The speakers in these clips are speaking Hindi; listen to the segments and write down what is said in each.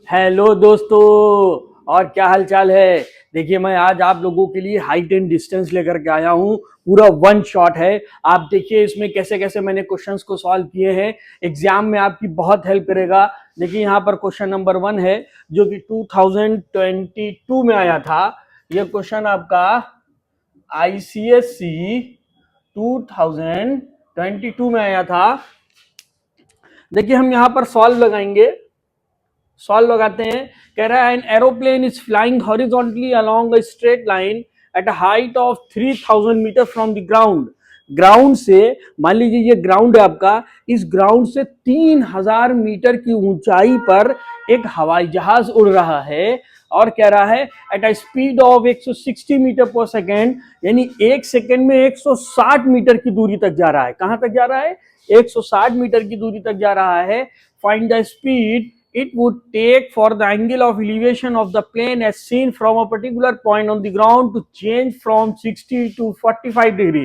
हेलो दोस्तों, और क्या हाल चाल है। देखिए, मैं आज आप लोगों के लिए हाइट एंड डिस्टेंस लेकर के आया हूँ। पूरा वन शॉट है। आप देखिए इसमें कैसे कैसे मैंने क्वेश्चंस को सॉल्व किए हैं। एग्जाम में आपकी बहुत हेल्प करेगा। देखिए यहाँ पर क्वेश्चन नंबर 1 है जो कि 2022 में आया था। यह क्वेश्चन आपका ICSE 2022 में आया था। देखिए हम यहाँ पर सॉल्व लगाएंगे। सॉल्व लगाते हैं। कह रहा है an aeroplane is flying horizontally along a straight line at a height of 3000 metre from the ground. Ground से, मान लीजिए ये ग्राउंड है आपका, इस ग्राउंड से 3000 मीटर की ऊंचाई पर एक हवाई जहाज उड़ रहा है और कह रहा है at a speed of 160 metre per second, यानी एक सेकेंड में 160 मीटर की दूरी तक जा रहा है। कहां तक जा रहा है? 160 मीटर की दूरी तक जा रहा है। Find the speed it would take for the angle of elevation of the plane as seen from a particular point on the ground to change from 60 to 45 degree.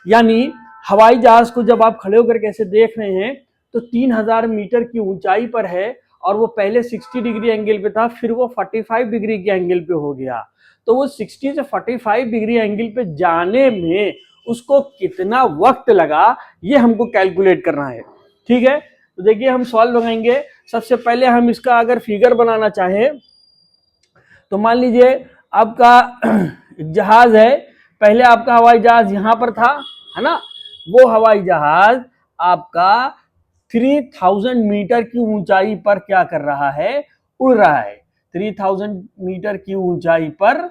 यानी हवाई जहाज को जब आप खड़े होकर कैसे देख रहे हैं तो 3000 मीटर की ऊंचाई पर है और वो पहले 60 डिग्री एंगल पे था, फिर वो 45 डिग्री के एंगल पे हो गया। तो वो 60 से 45 डिग्री एंगल पे जाने में उसको कितना वक्त लगा, ये हमको कैलकुलेट करना है। ठीक है, तो देखिए हम सॉल्व लगाएंगे। सबसे पहले हम इसका अगर फिगर बनाना चाहें तो मान लीजिए आपका जहाज है। पहले आपका हवाई जहाज यहां पर था, है ना। वो हवाई जहाज आपका 3000 मीटर की ऊंचाई पर क्या कर रहा है? उड़ रहा है। 3000 मीटर की ऊंचाई पर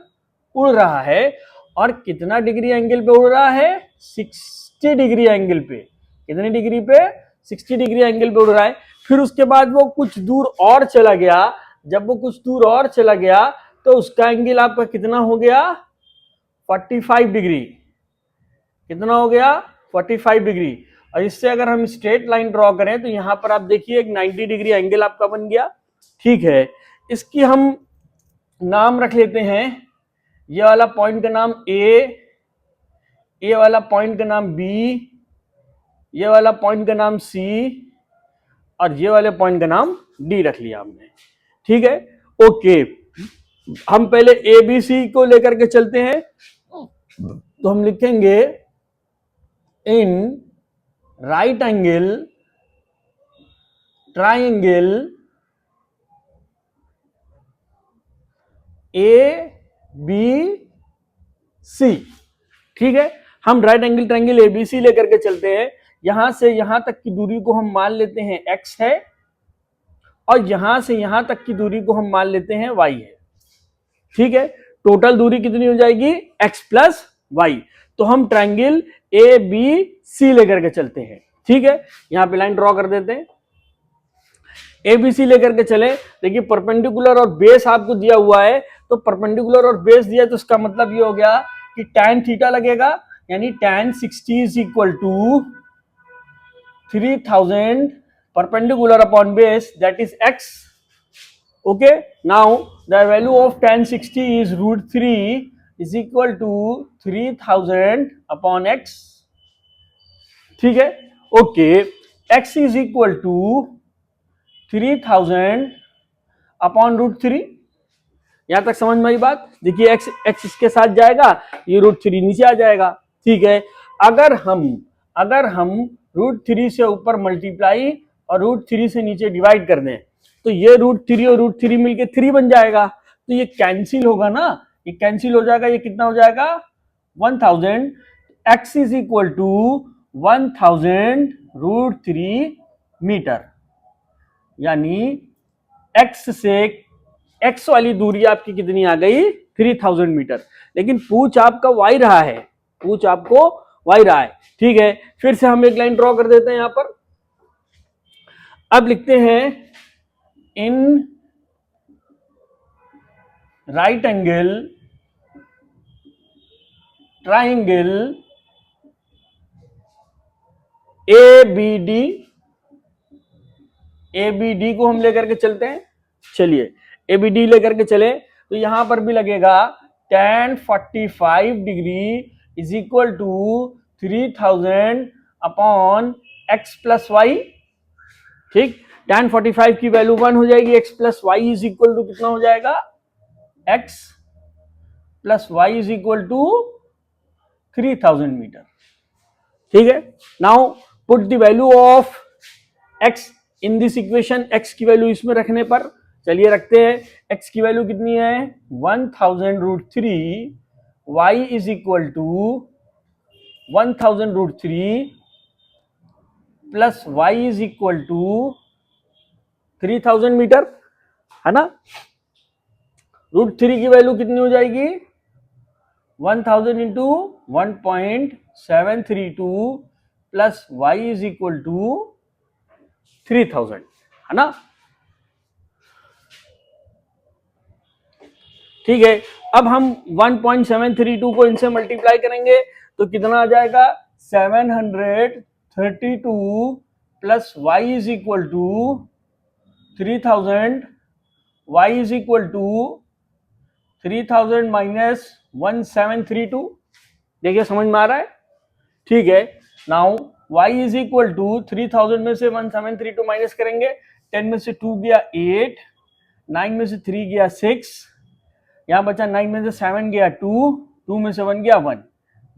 उड़ रहा है और कितना डिग्री एंगल पे उड़ रहा है? 60 डिग्री एंगल पे। कितने डिग्री पे? 60 डिग्री एंगल पे उड़ रहा है। फिर उसके बाद वो कुछ दूर और चला गया। जब वो कुछ दूर और चला गया तो उसका एंगल आपका कितना हो गया? 45 डिग्री। कितना हो गया? 45 डिग्री। और इससे अगर हम स्ट्रेट लाइन ड्रॉ करें तो यहां पर आप देखिए एक 90 डिग्री एंगल आपका बन गया। ठीक है, इसकी हम नाम रख लेते हैं। ये वाला पॉइंट का नाम ए वाला पॉइंट का नाम बी, ये वाला पॉइंट का नाम सी और ये वाले पॉइंट का नाम डी रख लिया हमने। ठीक है, ओके। हम पहले ए बी सी को लेकर के चलते हैं। तो हम लिखेंगे in right angle triangle A B C. ठीक है, हम राइट एंगल ट्राइंगल एबीसी लेकर के चलते हैं। यहां से यहां तक की दूरी को हम मान लेते हैं x है और यहां से यहां तक की दूरी को हम मान लेते हैं y है। ठीक है, टोटल दूरी कितनी हो जाएगी? x plus y. तो हम ट्राइंगल ए बी सी लेकर के चलते हैं। ठीक है, यहां पे लाइन ड्रॉ कर देते हैं। एबीसी लेकर के चले। देखिए परपेंडिकुलर और बेस आपको दिया हुआ है, तो परपेंडिकुलर और बेस दिया तो इसका मतलब ये हो गया कि tan थीटा लगेगा, यानी tan 60 is equal to 3000 perpendicular upon base, that is x. Okay, now the value of tan 60 is √3 is equal to 3000 upon x. ठीक है, okay. x is equal to 3000 upon √3। यहां तक समझ में आई बात? देखिए x इसके साथ जाएगा, ये √3 नीचे आ जाएगा। ठीक है, अगर हम √3 से ऊपर मल्टीप्लाई और √3 से नीचे डिवाइड कर दें तो ये √3 और √3 मिलके 3 बन जाएगा। तो ये कैंसिल होगा ना, ये कैंसिल हो जाएगा। ये कितना हो जाएगा? 1000। x is equal to 1000 √3 metre, यानी x से x वाली दूरी आपकी कितनी आ गई? 3000 मीटर। लेकिन पूछ आपका y रहा है, पूछ आपको y रहा है। ठीक है, फिर से हम एक लाइन ड्रॉ कर देते हैं यहां पर। अब लिखते हैं in right angle triangle ABD। ABD को हम लेकर के चलते हैं। चलिए ABD लेकर के चले तो यहां पर भी लगेगा tan 45 degree is equal to 3000 upon x plus y. ठीक, tan 45 की वैल्यू 1 हो जाएगी, x plus y is equal to कितना हो जाएगा, x plus y is equal to 3000 metre. ठीक है, now put the value of x in this equation, x की वैल्यू इसमें रखने पर, चलिए रखते हैं, x की वैल्यू कितनी है 1000 root 3, y is equal to 1000 root 3 plus y is equal to 3000 metre, है ना। रूट 3 की वैल्यू कितनी हो जाएगी 1000 into 1.732 plus y is equal to 3000, है ना। ठीक है, अब हम 1.732 को इनसे मल्टीप्लाई करेंगे तो कितना आ जाएगा 732 plus y is equal to 3000, y is equal to 3000 minus 1732। देखिए समझ में आ रहा है, ठीक है। Now y is equal to 3000 में से 1732 माइनस करेंगे, 10 में से 2 गया 8, 9 में से 3 गया 6, यहां बचा 9 में से 7 गया 2, 2 में से 1 गया 1,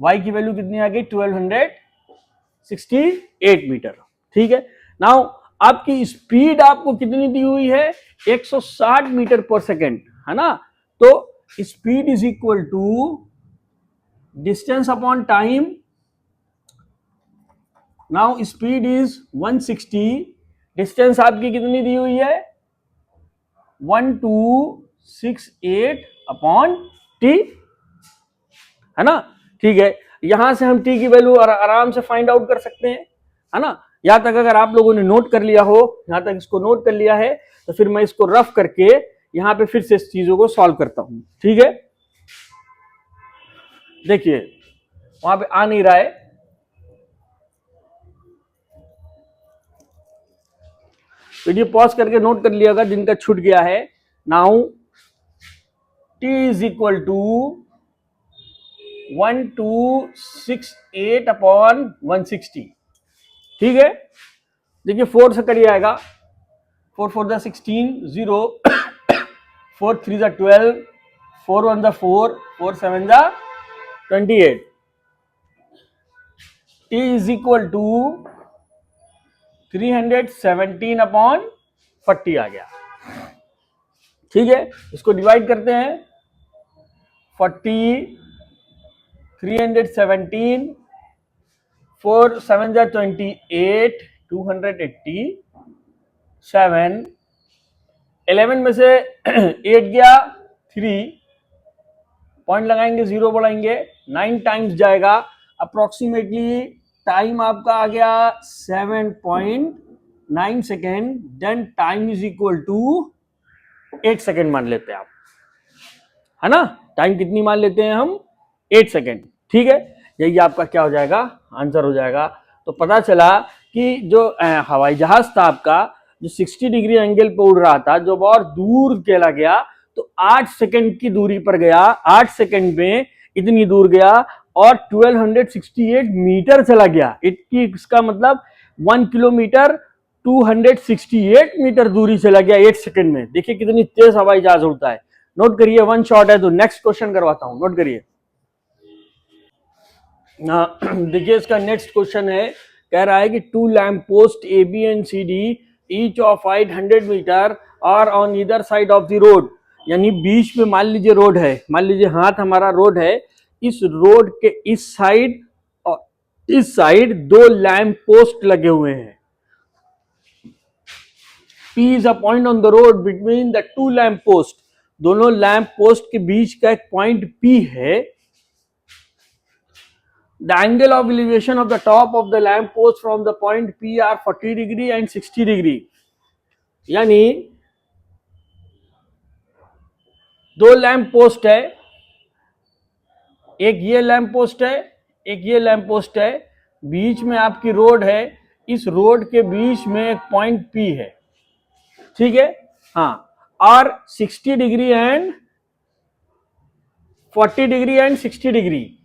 y की वैल्यू कितनी आ गई 1268 मीटर। ठीक है, नाउ आपकी स्पीड आपको कितनी दी हुई है 160 मीटर पर सेकेंड, है ना। तो speed is equal to distance upon time. Now speed is 160, distance आपकी कितनी दी हुई है 1268 अपॉन टी, है ना। ठीक है, यहां से हम टी की वैल्यू आराम से फाइंड आउट कर सकते हैं, है ना। यहां तक अगर आप लोगों ने नोट कर लिया हो, यहां तक इसको नोट कर लिया है, तो फिर मैं इसको रफ करके यहां पे फिर से इस चीजों को सॉल्व करता हूं। ठीक है, देखिए वहां पे आ नहीं रहा है, वीडियो पॉज करके नोट कर लियागा जिनका छूट गया है। Now t is equal to 1268 upon 160। ठीक है, देखिए 4 से करिए आएगा, 4 4 जा 16, 0 4 3 जा 12, 4 1 जा 4, 4 7 जा 28। t is equal to 317 upon 40 आ गया। ठीक है, इसको डिवाइड करते हैं, 40, 317, 4 7 जा 28, 287, 11 में से 8 गया 3, पॉइंट लगाएंगे 0 बढ़ाएंगे, 9 टाइम्स जाएगा, अप्रोक्सीमेटली टाइम आपका आ गया 7.9 second, then time is equal to 8 second मान लेते हैं आप, है ना। टाइम कितनी मान लेते हैं हम 8 सेकेंड। ठीक है, यही आपका क्या हो जाएगा आंसर हो जाएगा। तो पता चला कि जो हवाई जहाज था आपका जो 60 डिग्री एंगल पे उड़ रहा था, जब और दूर चला गया तो 8 सेकेंड की दूरी पर गया, 8 सेकेंड में इतनी दूर गया और 1268 मीटर चला गया। इसका मतलब 1 किलोमीटर 268 मीटर दूरी चला गया 8 सेकेंड में। देखिए कितनी तेज हवाई जहाज उड़ता है। नोट करिए, 1 शॉट है। तो नेक्स्ट क्वेश्चन करवाता हूं, नोट करिए। देखिए इसका नेक्स्ट क्वेश्चन है, कह रहा है कि 2 lamp post A B and C D each of height 100 metre और on either side of the road, यानी बीच में मान लीजिए रोड है, मान लीजिए हाथ हमारा रोड है, इस रोड के इस साइड और इस साइड 2 लैम्प पोस्ट लगे हुए हैं। P is a point on the road between the 2 lamp post, दोनों लैम्प पोस्ट के बीच का एक पॉइंट P है। The angle of elevation of the top of the lamp post from the point P are 40 degree and 60 degree, यानी 2 लैम्प पोस्ट है, एक ये लैम्प पोस्ट है, एक ये लैम्प पोस्ट है, बीच में आपकी रोड है, इस रोड के बीच में एक पॉइंट P है। ठीक है, हाँ, और 60 degree and 40 degree and 60 degree,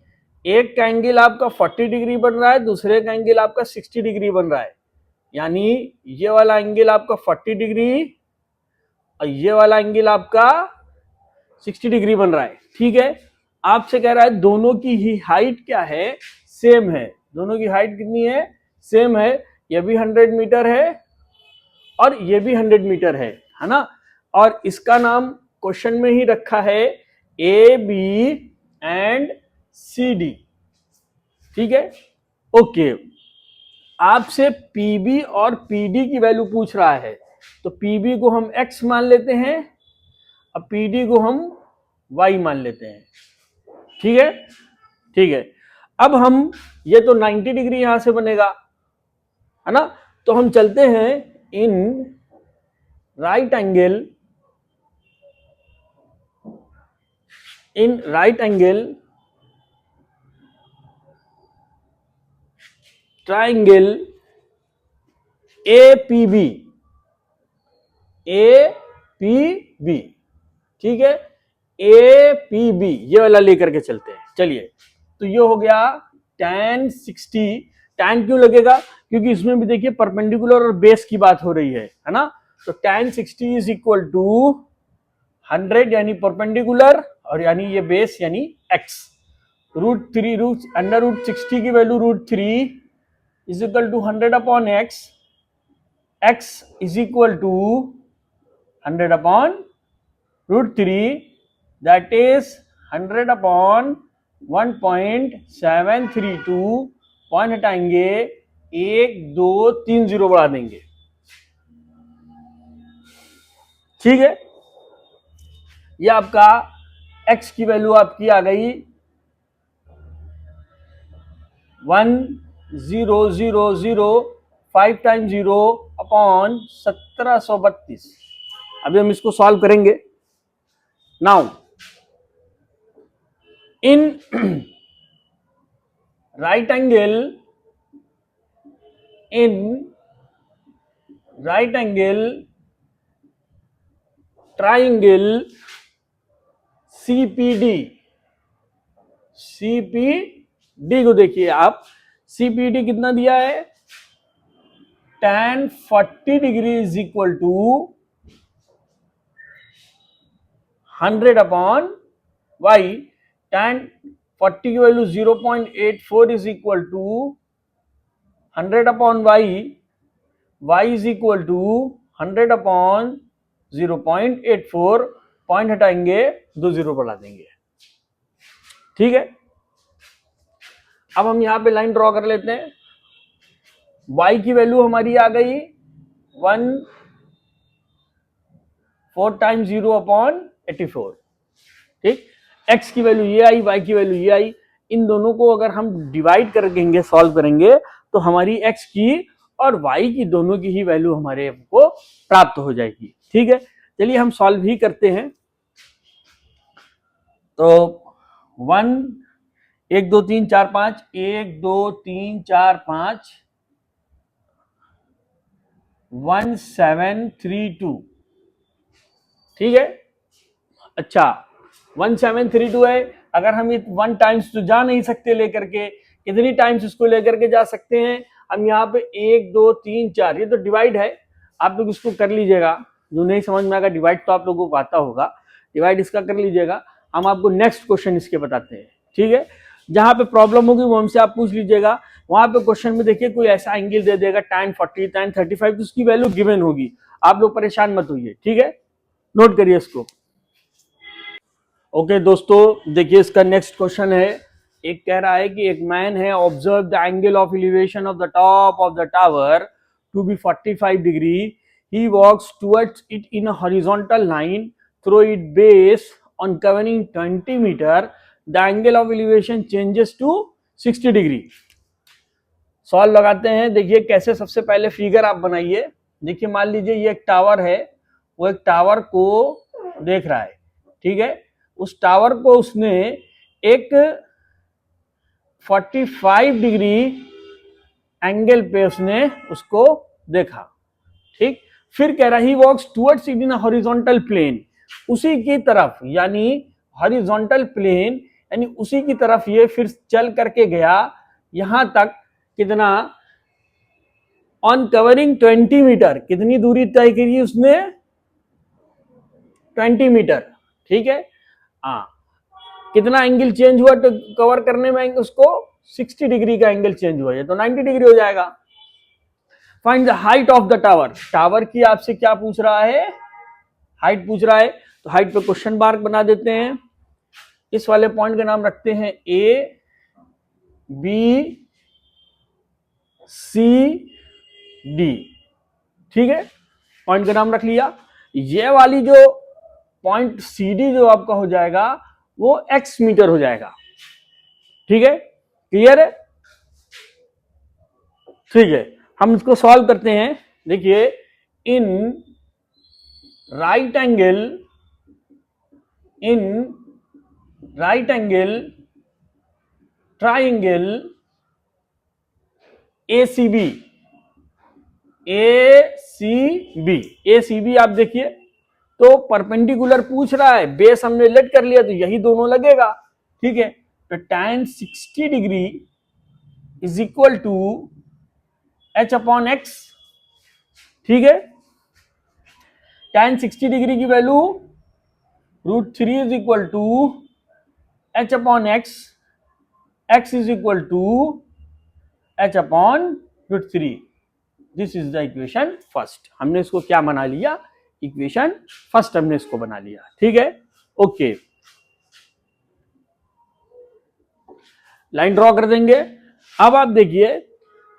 एक का एंगल आपका 40 डिग्री बन रहा है, दूसरे का एंगल आपका 60 डिग्री बन रहा है। यानी ये वाला एंगल आपका 40 डिग्री और ये वाला एंगल आपका 60 डिग्री बन रहा है। ठीक है, आपसे कह रहा है दोनों की ही हाइट क्या है, सेम है। दोनों की हाइट कितनी है, सेम है। ये भी 100 मीटर है और ये भी 100 मीटर है ना। और इसका नाम क्वेश्चन में ही रखा है A B and C D. ठीक है, ओके। आपसे पीबी और पीडी की वैल्यू पूछ रहा है, तो पीबी को हम एक्स मान लेते हैं और पीडी को हम वाई मान लेते हैं। ठीक है, ठीक है। अब हम ये तो 90 डिग्री यहां से बनेगा, है ना। तो हम चलते हैं in right angle, triangle APB, APB। ठीक है, APB ये वाला लेकर के चलते हैं। चलिए, तो ये हो गया tan 60। tan क्यों लगेगा, क्योंकि इसमें भी देखिए परपेंडिकुलर और बेस की बात हो रही है ना। तो tan 60 इज इक्वल टू 100 यानी परपेंडिकुलर और यानी ये बेस यानी x। √3 अंडर रूट 60 की value √3 is equal to 100 upon x। x is equal to 100 upon √3, that is 100 upon 1.732। Point हटाएंगे, 1 2 3 0 बढ़ा देंगे। ठीक है, ये आपका x की वैल्यू आपकी आ गई 1000 टाइम्स 0 अपॉन 1732। अभी हम इसको सॉल्व करेंगे। Now in right angle triangle CPD को देखिए आप। CPD कितना दिया है, tan 40 degree is equal to 100 upon y। tan 40 की value 0.84 is equal to 100 upon y। y is equal to 100 upon 0.84। Point हटाएंगे, 2 0 बढ़ा देंगे। ठीक है, अब हम यहां पे लाइन ड्रॉ कर लेते हैं। y की वैल्यू हमारी आ गई 4 टाइम्स 0 अपॉन 84। ठीक, x की वैल्यू ये आई, y की वैल्यू ये आई। इन दोनों को अगर हम डिवाइड करेंगे, सॉल्व करेंगे, तो हमारी x की और y की दोनों की ही वैल्यू हमारे को प्राप्त हो जाएगी। ठीक है, चलिए हम सॉल्व ही करते हैं। तो 1 2 3 4 5 1 2 3 4 5 1732। ठीक है, अच्छा 1732 है। अगर हम ये 1 टाइम्स तो जा नहीं सकते लेकर के, कितनी टाइम्स इसको लेकर के जा सकते हैं हम यहाँ पे 1 2 3 4। ये तो डिवाइड है, आप लोग इसको कर लीजिएगा। जो नहीं समझ में आएगा डिवाइड तो आप लोगों को आता होगा, डिवाइड इसका कर लीजिएगा। हम आपको नेक्स्ट क्वेश्चन इसके बताते हैं। ठीक है, जहां पे प्रॉब्लम होगी वो हमसे आप पूछ लीजिएगा। वहां पे क्वेश्चन में देखिए कोई ऐसा एंगल दे देगा tan 40 tan 35, तो उसकी वैल्यू गिवन होगी। आप लोग परेशान मत होइए। ठीक है, नोट करिए इसको। ओके दोस्तों, देखिए इसका नेक्स्ट क्वेश्चन है। एक कह रहा है कि एक मैन है, observe the angle of elevation of the top of the tower to be 45 degree. He walks towards it in a horizontal line through it base on covering 20 metre. The angle of elevation changes to 60 degree. Solve लगाते हैं। देखिए कैसे, सबसे पहले फिगर आप बनाइए। देखिए मान लीजिए ये एक टावर है, वो एक टावर को देख रहा है। ठीक है, उस टावर को उसने एक 45 डिग्री एंगल पे उसने उसको देखा। ठीक, फिर कह रहा he walks towards it in horizontal plane. उसी की तरफ यानी हॉरिजॉन्टल प्लेन यानी उसी की तरफ ये फिर चल करके गया यहां तक। कितना, ऑन कवरिंग 20 मीटर, कितनी दूरी तय करी उसने? 20 मीटर, ठीक है। हाँ, कितना एंगल चेंज हुआ तो कवर करने में उसको 60 डिग्री का एंगल चेंज हुआ है, तो 90 डिग्री हो जाएगा। Find the height of the tower, tower की आपसे क्या पूछ रहा है? हाइट पूछ रहा है, तो हाइट पे क्वेश्चन मार्क बना देते हैं। इस वाले पॉइंट का नाम रखते हैं ए बी सी डी, ठीक है, पॉइंट का नाम रख लिया। ये वाली जो पॉइंट सी डी जो आपका हो जाएगा वो x मीटर हो जाएगा, ठीक है, क्लियर है? ठीक है, हम इसको सॉल्व करते हैं। देखिए, इन राइट एंगल ट्राइंगल ACB, आप देखिए, तो परपेंडिकुलर पूछ रहा है, बेस हमने लेट कर लिया तो यही दोनों लगेगा, ठीक है। तो tan 60 degree is equal to h upon x, ठीक है। tan 60 डिग्री की value √3 is equal to h upon x, x is equal to h upon √3। This is the equation first. हमने इसको क्या बना लिया? इक्वेशन फर्स्ट हमने इसको बना लिया, ठीक है, ओके। लाइन ड्रॉ कर देंगे। अब आप देखिए,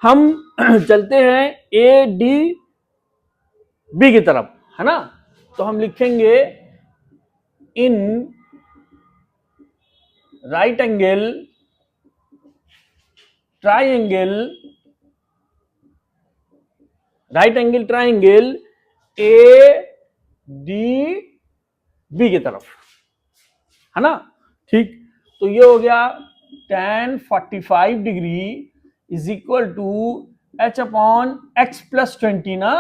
हम चलते हैं ए डी बी की तरफ, है ना, तो हम लिखेंगे in right angle triangle A D B की तरफ, है ना, ठीक। तो ये हो गया tan 45 degree is equal to h upon x plus 20 ना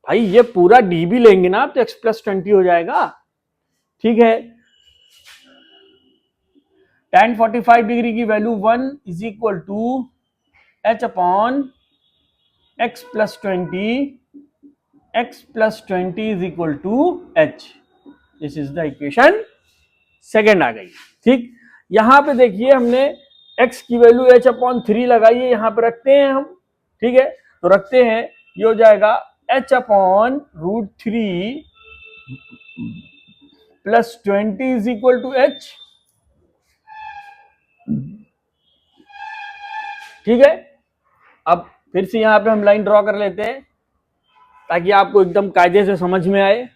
भाई, ये पूरा डी भी लेंगे ना तो x प्लस 20 हो जाएगा, ठीक है। tan 45 डिग्री की value 1 is equal to h upon x plus 20 is equal to h। This is the equation second आ गई, ठीक। यहां पे देखिए, हमने x की वैल्यू h अपॉन 3 लगाई है, यहां पे रखते हैं हम, ठीक है, तो रखते हैं, ये हो जाएगा h upon √3 plus 20 is equal to h, ठीक है। अब फिर से यहां पे हम लाइन ड्रॉ कर लेते हैं ताकि आपको एकदम कायदे से समझ में आए।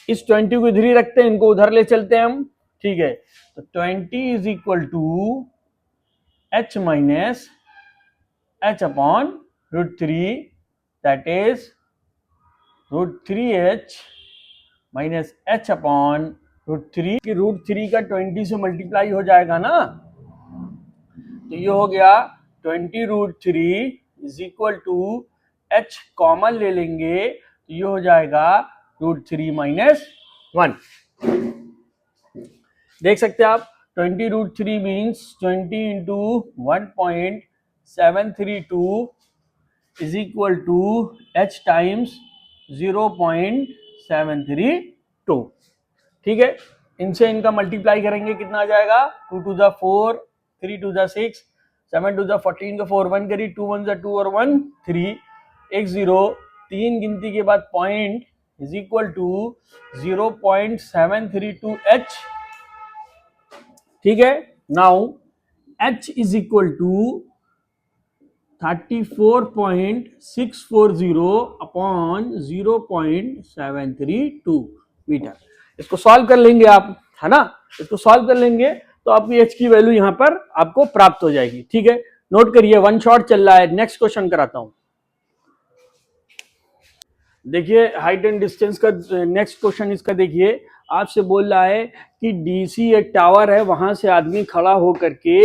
इस 20 को इधर ही रखते हैं, इनको उधर ले चलते हैं हम, ठीक है। तो 20 is equal to h minus h upon √3, that is √3h minus h upon √3 की √3 का 20 से मल्टीप्लाई हो जाएगा ना, तो ये हो गया 20√3 is equal to h common ले लेंगे तो ये हो जाएगा √3 माइनस 1। देख सकते हैं आप, 20√3 means 20 into 1.732 is equal to h times 0.732, ठीक है। इनसे इनका मल्टीप्लाई करेंगे, कितना आ जाएगा? 2 to the 4, 3 to the 6, 7 to the 14 का 4 1 करी, 2 1 2 और 1 3, एक 0, 3 गिनती के बाद point is equal to 0.732h, ठीक है। Now h is equal to 34.640 upon 0.732 metre. इसको सॉल्व कर लेंगे आप, है ना, इसको सॉल्व कर लेंगे तो आपकी h की वैल्यू यहां पर आपको प्राप्त हो जाएगी, ठीक है। नोट करिए, वन शॉट चल रहा है। नेक्स्ट क्वेश्चन कराता हूं। देखिए, हाइट एंड डिस्टेंस का नेक्स्ट क्वेश्चन इसका देखिए, आपसे बोल रहा है कि डीसी एक टावर है, वहां से आदमी खड़ा होकर के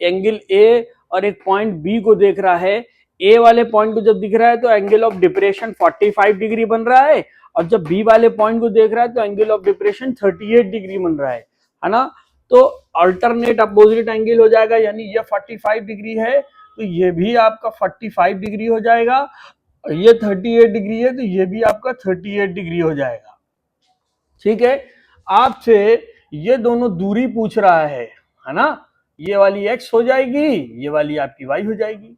एंगल ए और एक पॉइंट बी को देख रहा है। ए वाले पॉइंट को जब दिख रहा है तो एंगल ऑफ डिप्रेशन 45 डिग्री बन रहा है, और जब बी वाले पॉइंट को देख रहा है तो एंगल ऑफ डिप्रेशन 38 डिग्री बन रहा है ना। तो अल्टरनेट अपोजिट एंगल हो जाएगा, यानी ये 45 डिग्री है तो ये भी आपका 45 डिग्री हो जाएगा, और ये 38 डिग्री है तो ये भी आपका 38 डिग्री हो जाएगा। ठीक है, आपसे ये दोनों दूरी पूछ रहा है ना, ये वाली x हो जाएगी, ये वाली आपकी y हो जाएगी,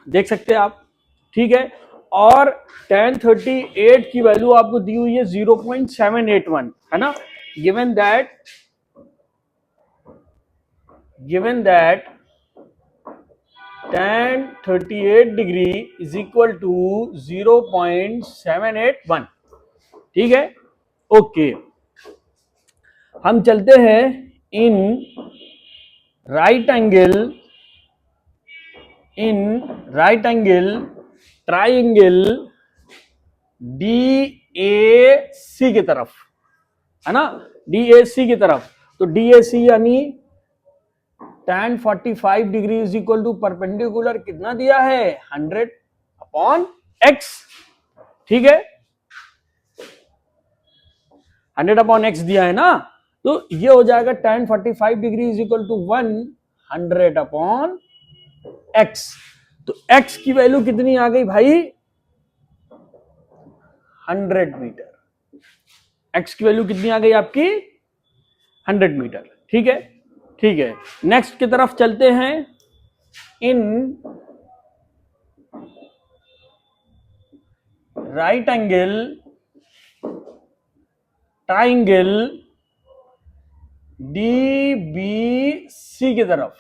देख सकते हैं आप। ठीक है, और tan 38 की वैल्यू आपको दी हुई है 0.781 है ना, given that tan 38 degree is equal to 0.781। ठीक है, ओके। हम चलते हैं in right angle triangle DAC की तरफ, है ना, DAC की तरफ। तो DAC यानी tan 45 degree is equal to perpendicular कितना दिया है, 100/x। ठीक है, 100/x दिया है ना, तो ये हो जाएगा tan 45 degree is equal to 100/x। तो x की वैल्यू कितनी आ गई भाई, 100 मीटर। x की वैल्यू कितनी आ गई आपकी, 100 मीटर। ठीक है, ठीक है, नेक्स्ट की तरफ चलते हैं। In right angle triangle DBC की तरफ,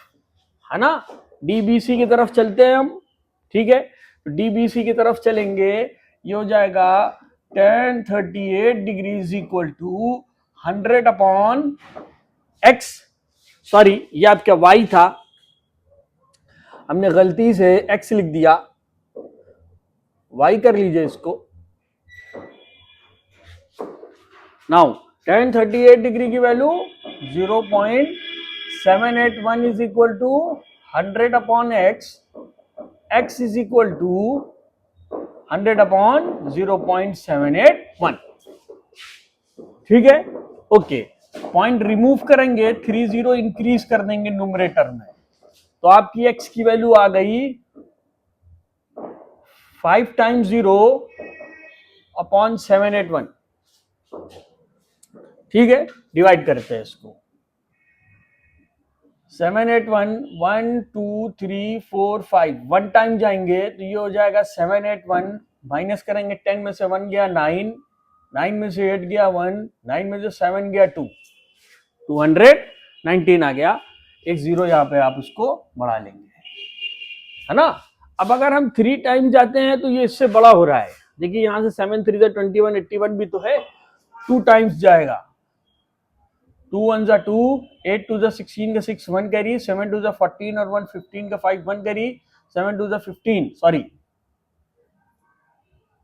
है ना, DBC की तरफ चलते हैं हम। ठीक है, तो DBC की तरफ चलेंगे, ये हो जाएगा tan 38 degree is equal to 100/x। Sorry, ये आपका y था, हमने गलती से x लिख दिया, y कर लीजिए इसको। नाउ tan 38 डिग्री की value 0.781 is equal to 100/x, x is equal to 100/0.781। ठीक है, ओके। पॉइंट रिमूव करेंगे, 30 इंक्रीज कर देंगे न्यूमरेटर में, तो आपकी x की वैल्यू आ गई 5 टाइम्स 0/781। ठीक है, डिवाइड करते हैं इसको, 781 1 2 3 4 5, 1 टाइम जाएंगे तो ये हो जाएगा 781, माइनस करेंगे 10 में से 1 गया 9, 9 में से 8 गया 1, 9 में से 7 गया 2, 219 आ गया। एक जीरो यहाँ पे आप उसको बढ़ा लेंगे, है ना। अब अगर हम 3 टाइम जाते हैं तो ये इससे बड़ा हो रहा है, देखिए यहां से 7 3 21 81 भी तो है, 2 टाइम्स जाएगा, 2 1 2, 8 2 16 का 6 1 कैरी, 7 2 14 और 1 15 का 5 1 कैरी, 7 2 15, सॉरी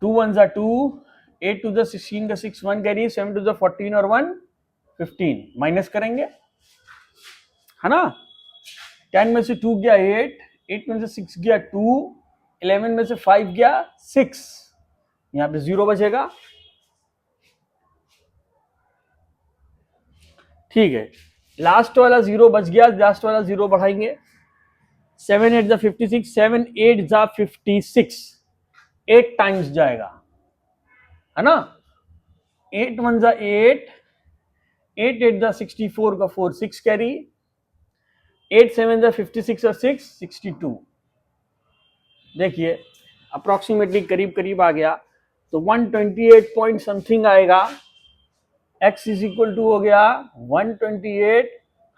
2 1 2, 8 2 16 का 6 1 कैरी, 7 2 14 और 1 15, माइनस करेंगे, है ना। 10 में से 2 गया 8, 8 में से 6 गया 2, 11 में से 5 गया 6, यहां पे 0 बचेगा। ठीक है, लास्ट वाला 0 बच गया, लास्ट वाला 0 बढ़ाएंगे, 7 8 जा 56, 7 8 जा 56, 8 टाइम्स जाएगा, है ना। 8 1 जा 8, 8 8 जा 64 का 4 6 कैरी, 8 7 जा 56 और 6 62। देखिए अप्रोक्सीमेटली करीब करीब आ गया, तो 128 पॉइंट समथिंग आएगा। x इज इक्वल टू हो गया 128,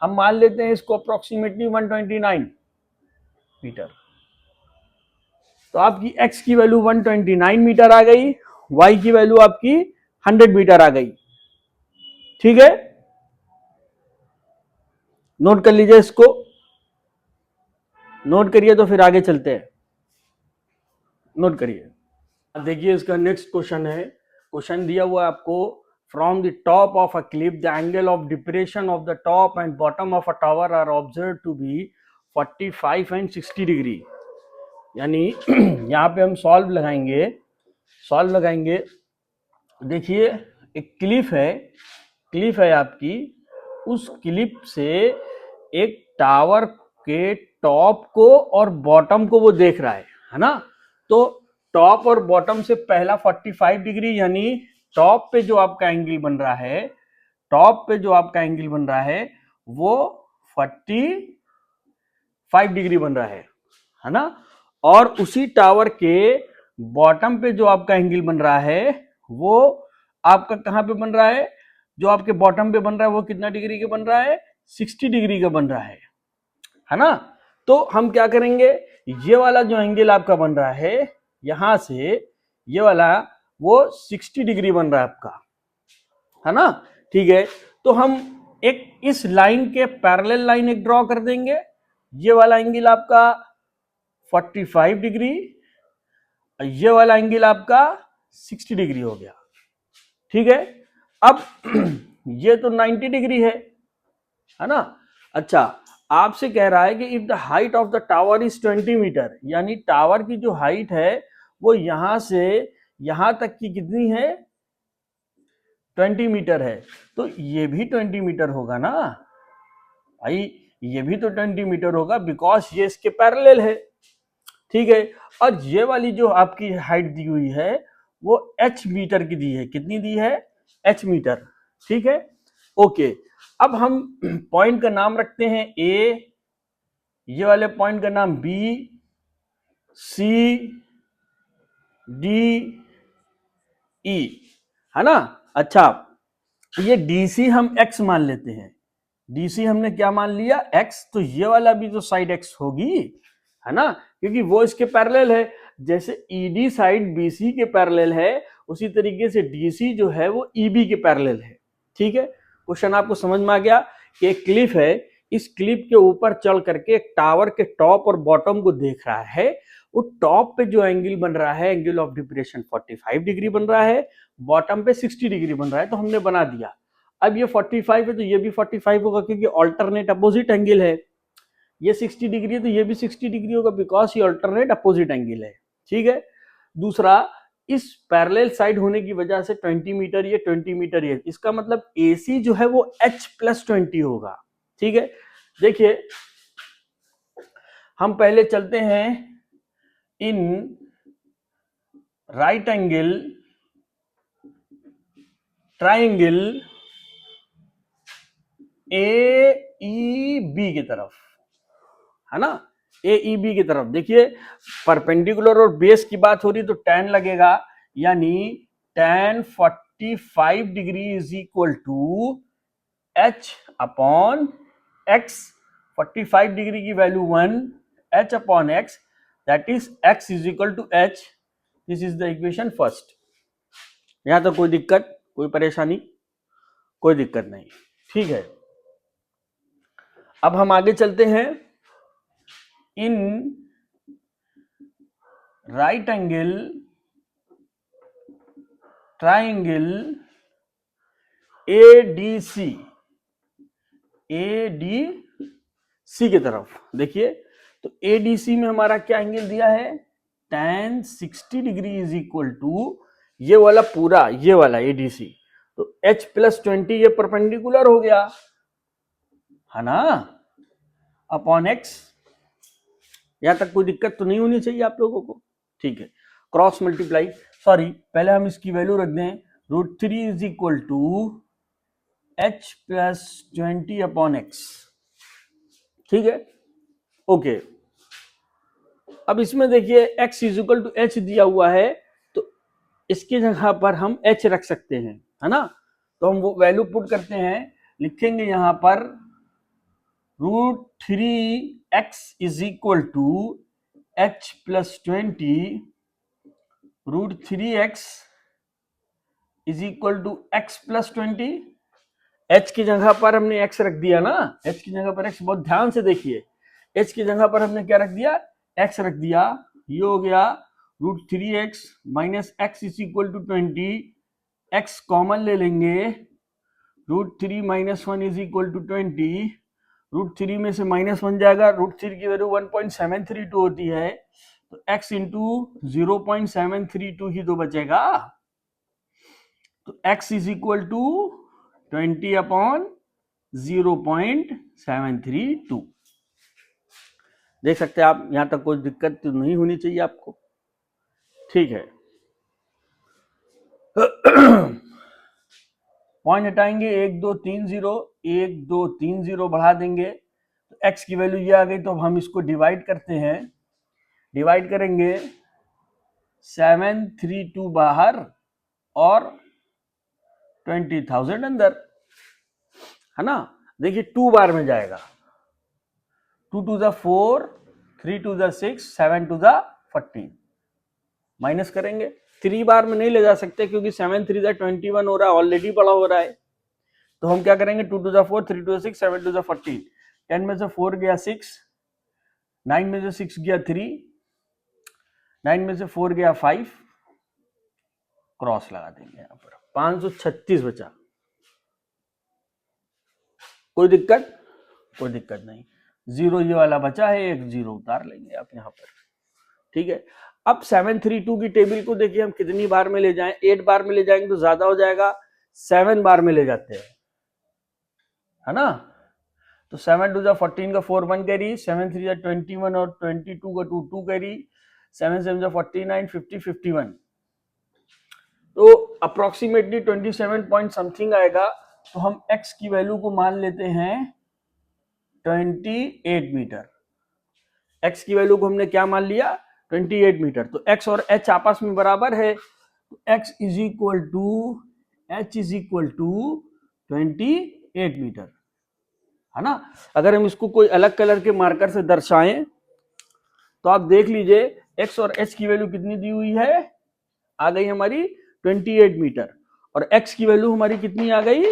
हम मान लेते हैं इसको अप्रोक्सीमेटली 129 मीटर। तो आपकी x की वैल्यू 129 मीटर आ गई, y की वैल्यू आपकी 100 मीटर आ गई। ठीक है, नोट कर लीजिए इसको, नोट करिए तो फिर आगे चलते हैं। नोट करिए, देखिए इसका नेक्स्ट क्वेश्चन है। क्वेश्चन दिया हुआ है आपको, from the top of a cliff the angle of depression of the top and bottom of a tower are observe to be 45 and 60 degree. यानी यहाँ पे हम सॉल्व लगाएंगे। देखिए एक क्लिफ है आपकी, उस क्लिफ से एक टावर के टॉप को और बॉटम को वो देख रहा है ना। तो टॉप और बॉटम से पहला 45 डिग्री, यानी टॉप पे जो आपका एंगल बन रहा है, टॉप पे जो आपका एंगल बन रहा है वो 45 डिग्री बन रहा है ना। और उसी टावर के बॉटम पे जो आपका एंगल बन रहा है वो आपका कहां पे बन रहा है, जो आपके बॉटम पे बन रहा है वो कितना डिग्री का बन रहा है, 60 डिग्री का बन रहा है ना। तो हम क्या करेंगे, ये वाला जो एंगल आपका बन रहा है यहां से ये वाला वो 60 डिग्री बन रहा है आपका, है ना। ठीक है, तो हम एक इस लाइन के पैरेलल लाइन एक ड्रॉ कर देंगे। ये वाला एंगल आपका 45 डिग्री, ये वाला एंगल आपका 60 डिग्री हो गया। ठीक है, अब ये तो 90 डिग्री है ना। अच्छा, आपसे कह रहा है कि if the height of the tower is 20 metre, यानी टावर की जो हाइट है वो यहां से यहां तक की कितनी है, 20 मीटर है। तो ये भी 20 मीटर होगा ना भाई, ये भी तो 20 मीटर होगा, बिकॉज ये इसके पैरेलल है। ठीक है, और ये वाली जो आपकी हाइट दी हुई है वो h मीटर की दी है, कितनी दी है, h मीटर। ठीक है, ओके। अब हम पॉइंट का नाम रखते हैं ए, ये वाले पॉइंट का नाम बी, सी, डी, ई, है ना। अच्छा, ये डीसी हम x मान लेते हैं, डीसी हमने क्या मान लिया, x। तो ये वाला भी तो साइड x होगी, है ना, क्योंकि वो इसके पैरेलल है। जैसे ईडी साइड बीसी के पैरेलल है, उसी तरीके से डीसी जो है वो ईबी के पैरेलल है। ठीक है, क्वेश्चन आपको समझ में आ गया कि एक क्लिफ है, इस क्लिफ के ऊपर चल करके एक टावर के टॉप और बॉटम को देख रहा है। वो टॉप पे जो एंगल बन रहा है, एंगल ऑफ डिप्रेशन 45 डिग्री बन रहा है, बॉटम पे 60 डिग्री बन रहा है, तो हमने बना दिया। अब ये 45 है तो ये भी 45 होगा, क्योंकि ऑल्टरनेट अपोजिट एंगल है। ये 60 डिग्री है तो ये भी 60 डिग्री होगा, बिकॉज ये ऑल्टरनेट अपोजिट एंगल है। ठीक है, दूसरा, इस पैरेलल साइड होने की वजह से 20 मीटर ये 20 मीटर ये, इसका मतलब AC जो है वो H+20 होगा। ठीक है, देखिए हम पहले चलते हैं in right angle triangle AEB की तरफ, है ना, AEB की तरफ। देखिए परपेंडिकुलर और बेस की बात हो रही तो tan लगेगा, यानी tan 45 degree is equal to H upon X। 45 degree की value 1, H upon X, that is X is equal to H। This is the equation first. यहां तो कोई दिक्कत, कोई परेशानी, कोई दिक्कत नहीं। ठीक है, अब हम आगे चलते हैं in right angle triangle ADC, ADC की तरफ। देखिए तो ADC में हमारा क्या एंगल दिया है, tan 60 degree is equal to ये वाला पूरा, ये वाला ADC, तो H+20 ये परपेंडिकुलर हो गया, है ना, अपॉन X। यहां तक कोई दिक्कत तो नहीं होनी चाहिए आप लोगों को। ठीक है, क्रॉस मल्टीप्लाई, सॉरी पहले हम इसकी वैल्यू रख दें, √3 is equal to H+20 upon X। ठीक है, ओके। अब इसमें देखिए x is equal to H दिया हुआ है, तो इसकी जगह पर हम H रख सकते हैं, है ना। तो हम वो वैल्यू पुट करते हैं, लिखेंगे यहां पर √3x is equal to H+20, √3x is equal to X+20। H की जगह पर हमने x रख दिया ना, H की जगह पर x, बहुत ध्यान से देखिए, H की जगह पर हमने क्या रख दिया, x रख दिया। ये हो गया √3x minus x is equal to 20, x common ले लेंगे, √3 माइनस 1 इज इक्वल टू 20, √3 में से -1 जाएगा, √3 की वैल्यू 1.732 होती है, तो x इंटू 0.732 ही तो बचेगा, तो x is equal to 20 upon 0.732। देख सकते हैं आप, यहां तक कोई दिक्कत तो नहीं होनी चाहिए आपको, ठीक है। पॉइंट हटाएंगे 1 2 3 0, 1 2 3 0 बढ़ा देंगे तो x की वैल्यू ये आ गई। तो हम इसको डिवाइड करते हैं, डिवाइड करेंगे 732 बाहर और 20,000 अंदर, है ना। देखिए 2 बार में जाएगा, 2 to the 4, 3 to the 6, 7 to the 14, minus करेंगे। 3 बार में नहीं ले जा सकते क्योंकि 7 3 जा 21 हो रहा है, ऑलरेडी बड़ा हो रहा है। तो हम क्या करेंगे, 2 to the 4, 3 to the 6, 7 to the 14, 10 में से 4 गया 6, 9 में से 6 गया 3, 9 में से 4 गया 5, क्रॉस लगा देंगे यहाँ पर, 536 बचा। कोई दिक्कत? कोई दिक्कत नहीं, जीरो ये वाला बचा है, एक जीरो उतार लेंगे आप यहाँ पर, ठीक है। अब 732 की टेबल को देखिए हम कितनी बार में ले जाएं, 8 बार में ले जाएंगे तो ज्यादा हो जाएगा, 7 बार में ले जाते हैं, है ना। तो 7 टू 14 का 4 1 कैरी, 7 3 21 और 22 का 2 2 कैरी, 7 7 49, 50 51, तो अप्रोक्सीमेटली 27 पॉइंट समथिंग आएगा। तो हम x की वैल्यू को मान लेते हैं 28 मीटर। x की वैल्यू को हमने क्या मान लिया, 28 मीटर। तो x और h आपस में बराबर है, तो x is equal to h is equal to 28 metre, है ना। अगर हम इसको कोई अलग कलर के मार्कर से दर्शाएं तो आप देख लीजिए x और h की वैल्यू कितनी दी हुई है, आ गई हमारी 28 मीटर, और x की वैल्यू हमारी कितनी आ गई,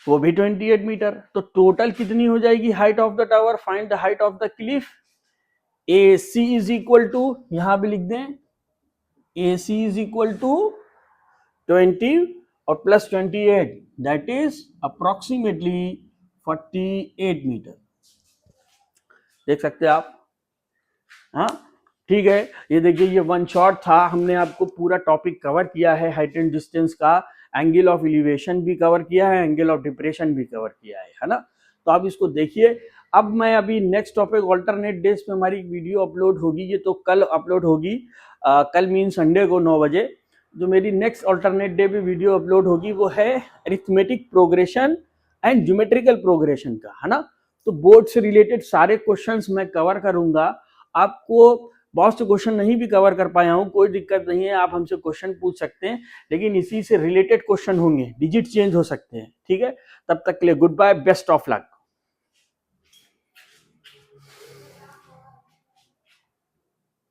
वो भी 28 मीटर। तो टोटल कितनी हो जाएगी height of the tower, find the height of the cliff. AC is equal to, यहां भी लिख दें, AC इज इक्वल टू 20 और plus 28, that is approximately 48 metre. देख सकते हैं आप, हाँ ठीक है। ये देखिए ये वन शॉट था, हमने आपको पूरा टॉपिक कवर किया है, हाइट एंड डिस्टेंस का, एंगल ऑफ एलिवेशन भी कवर किया है, एंगल ऑफ डिप्रेशन भी कवर किया है ना। तो आप इसको देखिए। अब मैं अभी नेक्स्ट टॉपिक ऑल्टरनेट डेज पे हमारी वीडियो अपलोड होगी, ये तो कल अपलोड होगी, कल मीन संडे को 9 बजे। जो मेरी नेक्स्ट ऑल्टरनेट डे पे वीडियो अपलोड होगी वो है arithmetic progression and geometrical progression का, है ना। तो बोर्ड से रिलेटेड सारे क्वेश्चंस मैं कवर करूंगा। आपको बहुत से क्वेश्चन नहीं भी कवर कर पाया हूं, कोई दिक्कत नहीं है, आप हमसे क्वेश्चन पूछ सकते हैं, लेकिन इसी से रिलेटेड क्वेश्चन होंगे, डिजिट चेंज हो सकते हैं, ठीक है। तब तक के लिए goodbye, best of luck.